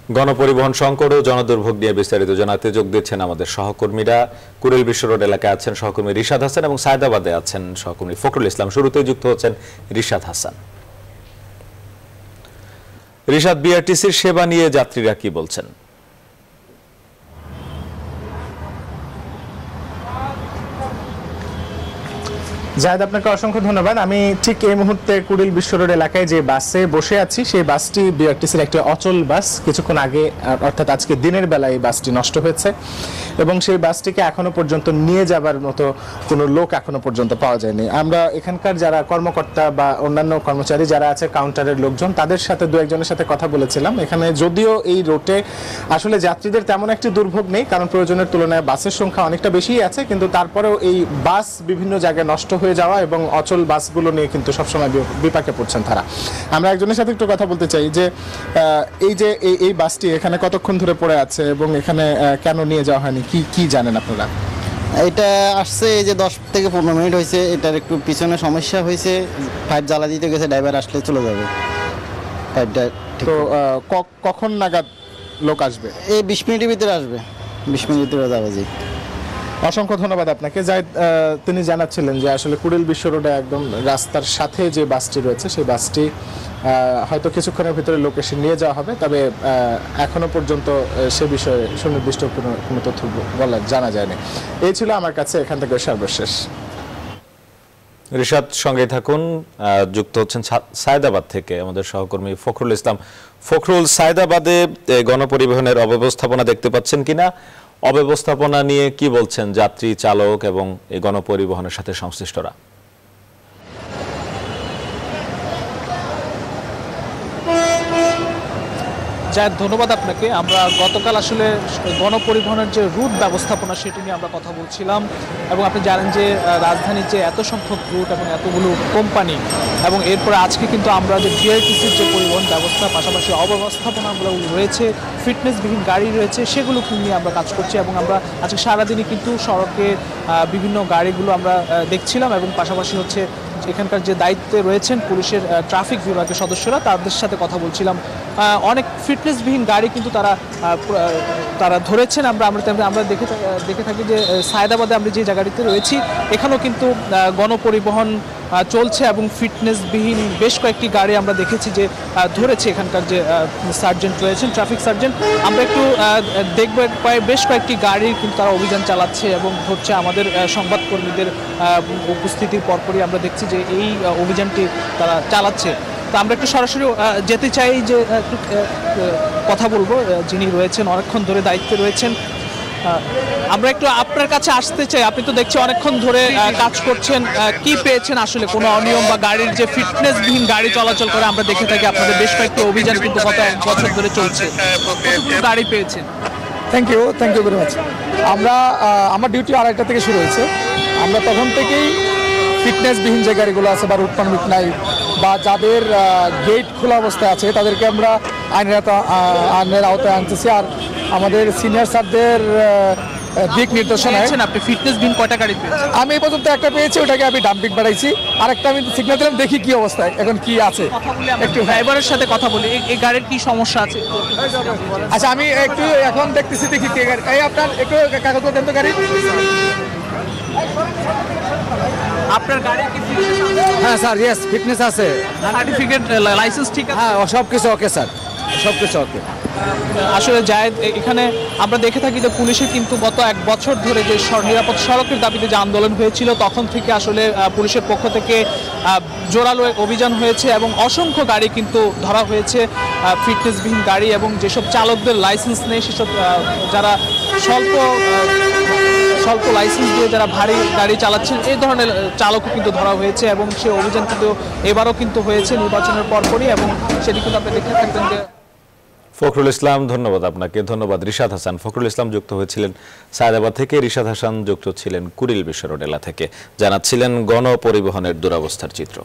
গণপরিবহন সংকট ও জনদুর্ভোগ নিয়ে বিস্তারিত জানাতে যোগ দিচ্ছেন আমাদের সহকর্মীরা। কুড়িল বিশ্ব রোড এলাকায় আছেন সহকর্মী রিশাদ হাসান এবং সায়দাবাদে আছেন সহকর্মী ফখরুল ইসলাম। শুরুতেই যুক্ত হচ্ছেন রিশাদ হাসান। রিশাদ, বিআরটিসির সেবা নিয়ে যাত্রীরা কি বলছেন? জাহেদ, আপনাকে অসংখ্য ধন্যবাদ। আমি ঠিক এই মুহূর্তে কুড়িল বিশ্ব রোড এলাকায় যে বাসে বসে আছি, সেই বাসটি বিআরটিসির একটি অচল বাস। কিছুক্ষণ আগে অর্থাৎ আজকে দিনের বেলায় এই বাসটি নষ্ট হয়েছে এবং সেই বাসটিকে এখনো পর্যন্ত নিয়ে যাবার মতো কোনো লোক এখনো পর্যন্ত পাওয়া যায়নি। আমরা এখানকার যারা কর্মকর্তা বা অন্যান্য কর্মচারী যারা আছে, কাউন্টারের লোকজন, তাদের সাথে দু একজনের সাথে কথা বলেছিলাম। এখানে যদিও এই রুটে আসলে যাত্রীদের তেমন একটি দুর্ভোগ নেই, কারণ প্রয়োজনের তুলনায় বাসের সংখ্যা অনেকটা বেশিই আছে, কিন্তু তারপরেও এই বাস বিভিন্ন জায়গায় নষ্ট হয়ে যাওয়া এবং অচল বাসগুলো নিয়ে কিন্তু সবসময় বিপাকে পড়ছেন তারা। আমরা একজনের সাথে একটু কথা বলতে চাই যে এই বাসটি এখানে কতক্ষণ ধরে পড়ে আছে এবং এখানে কেন নিয়ে যাওয়া হয়নি, কি জানেন আপনারা? এটা আসছে এই যে 10 থেকে 15 মিনিট হয়েছে। এটার একটু পিছনে সমস্যা হয়েছে, পাইপ জ্বালা দিতে গেছে, ড্রাইভার আসলে চলে যাবে পাইপটা। তো কখন নাগাদ লোক আসবে? এই 20 মিনিটের ভিতরে আসবে, 20 মিনিটের ভিতরে যাবে। জি, অসংখ্য ধন্যবাদ আপনাকে। জাহিদ, তিনি জানাচ্ছিলেন যে আসলে কুড়িল বিশ্ব রোডে একদম রাস্তার সাথে যে বাসটি রয়েছে, সেই বাসটি হয়তো কিছুক্ষণের ভিতরে লোক এসে নিয়ে যাওয়া হবে, তবে এখনো পর্যন্ত সে বিষয়ে সুনির্দিষ্ট কোনো তথ্য জানা যায়নি। এই ছিল আমার কাছে এখান থেকে সর্বশেষ। রিশাদ, সঙ্গে থাকুন। যুক্ত হচ্ছেন সায়দাবাদ থেকে আমাদের সহকর্মী ফখরুল ইসলাম। ফখরুল, সায়দাবাদে গণপরিবহনের অব্যবস্থাপনা দেখতে পাচ্ছেন কিনা? অব্যবস্থাপনা নিয়ে কি বলছেন যাত্রী, চালক এবং এই গণপরিবহনের সাথে সংশ্লিষ্টরা? ধন্যবাদ আপনাকে। আমরা গতকাল আসলে গণপরিবহনের যে রুট ব্যবস্থাপনা সেটি নিয়ে আমরা কথা বলছিলাম এবং আপনি জানেন যে রাজধানীর যে এত সংখ্যক রুট এবং এতগুলো কোম্পানি, এবং এরপরে আজকে কিন্তু আমরা যে বিআরটিসির যে পরিবহন ব্যবস্থা, পাশাপাশি অব্যবস্থাপনাগুলো রয়েছে, ফিটনেসবিহীন গাড়ি রয়েছে, সেগুলো নিয়ে আমরা কাজ করছি এবং আমরা আজকে সারাদিনই কিন্তু সড়কে বিভিন্ন গাড়িগুলো আমরা দেখছিলাম এবং পাশাপাশি হচ্ছে এখানকার যে দায়িত্বে রয়েছেন পুলিশের ট্রাফিক বিভাগের সদস্যরা, তাদের সাথে কথা বলছিলাম। অনেক ফিটনেসবিহীন গাড়ি কিন্তু তারা ধরেছেন। আমরা দেখে থাকি যে সায়দাবাদে আমরা যে জায়গাটিতে রয়েছি, এখানেও কিন্তু গণপরিবহন চলছে এবং ফিটনেসবিহীন বেশ কয়েকটি গাড়ি আমরা দেখেছি যে ধরেছে এখানকার যে সার্জেন্ট রয়েছেন, ট্রাফিক সার্জেন্ট। আমরা একটু দেখব, বেশ কয়েকটি গাড়ি কিন্তু তারা অভিযান চালাচ্ছে এবং ধরছে। আমাদের সংবাদকর্মীদের উপস্থিতির পরপরই আমরা দেখছি যে এই অভিযানটি তারা চালাচ্ছে। তো আমরা একটু সরাসরি যেতে চাই, যে একটু কথা বলবো যিনি রয়েছেন অনেকক্ষণ ধরে দায়িত্বে রয়েছেন। আমরা একটু আপনার কাছে আসতে চাই। আপনি তো দেখছি অনেকক্ষণ ধরে কাজ করছেন, কি পেয়েছেন আসলে? কোনো অনিয়ম বা গাড়ির যে ফিটনেসবিহীন গাড়ি চলাচল করে আমরা দেখে থাকি, আপনাদের বেশ কয়েকটি অভিযান কিন্তু গত 1 বছর ধরে চলছে। কতগুলো গাড়ি পেয়েছেন? Thank you very much. আমার ডিউটি 2:30 থেকে শুরু হয়েছে। আমরা তখন থেকেই ফিটনেসবিহীন যে গাড়িগুলো আছে বা রুট পারমিট নাই বা যাদের গেট খোলা অবস্থায় আছে, তাদেরকে আমরা আইনের আওতায় আনতেছি। আর আমাদের সিনিয়র স্যারদের দিক নির্দেশনায় আপনি ফিটনেসবিহীন কয়টা গাড়ি পেয়েছেন? আমি এই পর্যন্ত একটা পেয়েছি, ওটাকে আমি ডাম্পিং বাড়াইছি। আরেকটা আমি সিগন্যাল দিলাম, দেখি কি অবস্থায় এখন কি আছে। একটু ড্রাইভারের সাথে কথা বলি, এই গাড়ির কি সমস্যা আছে? আচ্ছা, আমি একটু এখন দেখতেছি, দেখি কে গাড়ি। এই আপনার একটু কাগজ দেন তো গাড়ি। আপনার গাড়ির কি হ্যাঁ স্যার, ইয়েস, ফিটনেস আছে, সার্টিফিকেট, লাইসেন্স ঠিক আছে? হ্যাঁ, সব কিছু ওকে স্যার, সব কিছু ওকে। আসলে জায়েদ, এখানে আমরা দেখে থাকি যে পুলিশের কিন্তু গত 1 বছর ধরে যে নিরাপদ সড়কের দাবিতে যে আন্দোলন হয়েছিল, তখন থেকে আসলে পুলিশের পক্ষ থেকে জোরালো অভিযান হয়েছে এবং অসংখ্য গাড়ি কিন্তু ধরা হয়েছে, ফিটনেসবিহীন গাড়ি, এবং যেসব চালকদের লাইসেন্স নেই, সেসব যারা স্বল্প লাইসেন্স দিয়ে যারা ভারী গাড়ি চালাচ্ছেন, এই ধরনের চালকও কিন্তু ধরা হয়েছে এবং সে অভিযান কিন্তু এবারও কিন্তু হয়েছে নির্বাচনের পরপরই, এবং সেটি কিন্তু আপনি দেখে থাকবেন যে। ফখরুল ইসলাম, ধন্যবাদ আপনাকে। ধন্যবাদ রিশাদ হাসান। ফখরুল ইসলাম যুক্ত হয়েছিলেন সায়দাবাদ থেকে, রিশাদ হাসান যুক্ত ছিলেন কুড়িল বিশ্ব রোড এলাকা থেকে, জানাচ্ছিলেন গণপরিবহনের দুরবস্থার চিত্র।